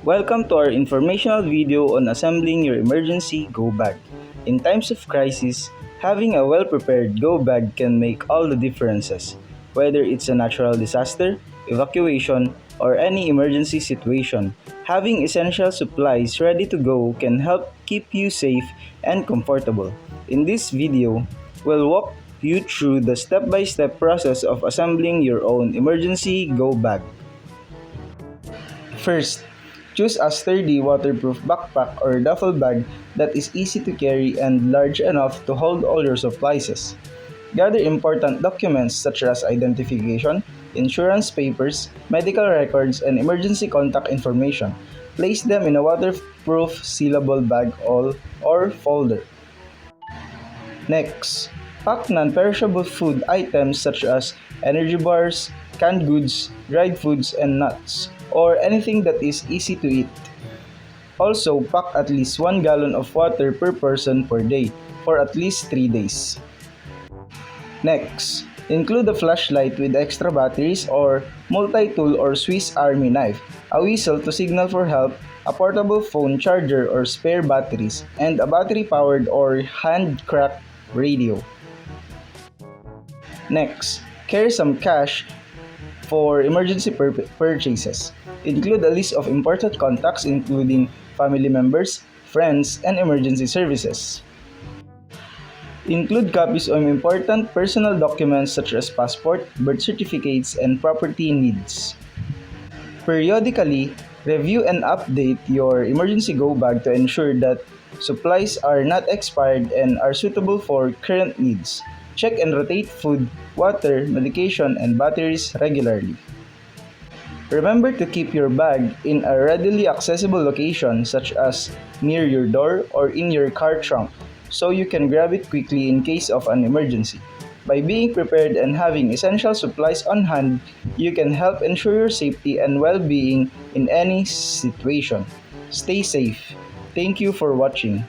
Welcome to our informational video on assembling your emergency go bag. In times of crisis, having a well-prepared go bag can make all the differences. Whether it's a natural disaster, evacuation, or any emergency situation, having essential supplies ready to go can help keep you safe and comfortable. In this video, we'll walk you through the step-by-step process of assembling your own emergency go bag. First, choose a sturdy waterproof backpack or duffel bag that is easy to carry and large enough to hold all your supplies. Gather important documents such as identification, insurance papers, medical records, and emergency contact information. Place them in a waterproof sealable bag or folder. Next, pack non-perishable food items such as energy bars, canned goods, dried foods, and nuts, or anything that is easy to eat. Also, pack at least 1 gallon of water per person per day for at least 3 days. Next, include a flashlight with extra batteries or multi-tool or Swiss Army knife, a whistle to signal for help, a portable phone charger or spare batteries, and a battery-powered or hand-cranked radio. Next, carry some cash for emergency purchases. Include a list of important contacts including family members, friends, and emergency services. Include copies of important personal documents such as passport, birth certificates, and property needs. Periodically, review and update your emergency go bag to ensure that supplies are not expired and are suitable for current needs. Check and rotate food, water, medication, and batteries regularly. Remember to keep your bag in a readily accessible location such as near your door or in your car trunk so you can grab it quickly in case of an emergency. By being prepared and having essential supplies on hand, you can help ensure your safety and well-being in any situation. Stay safe. Thank you for watching.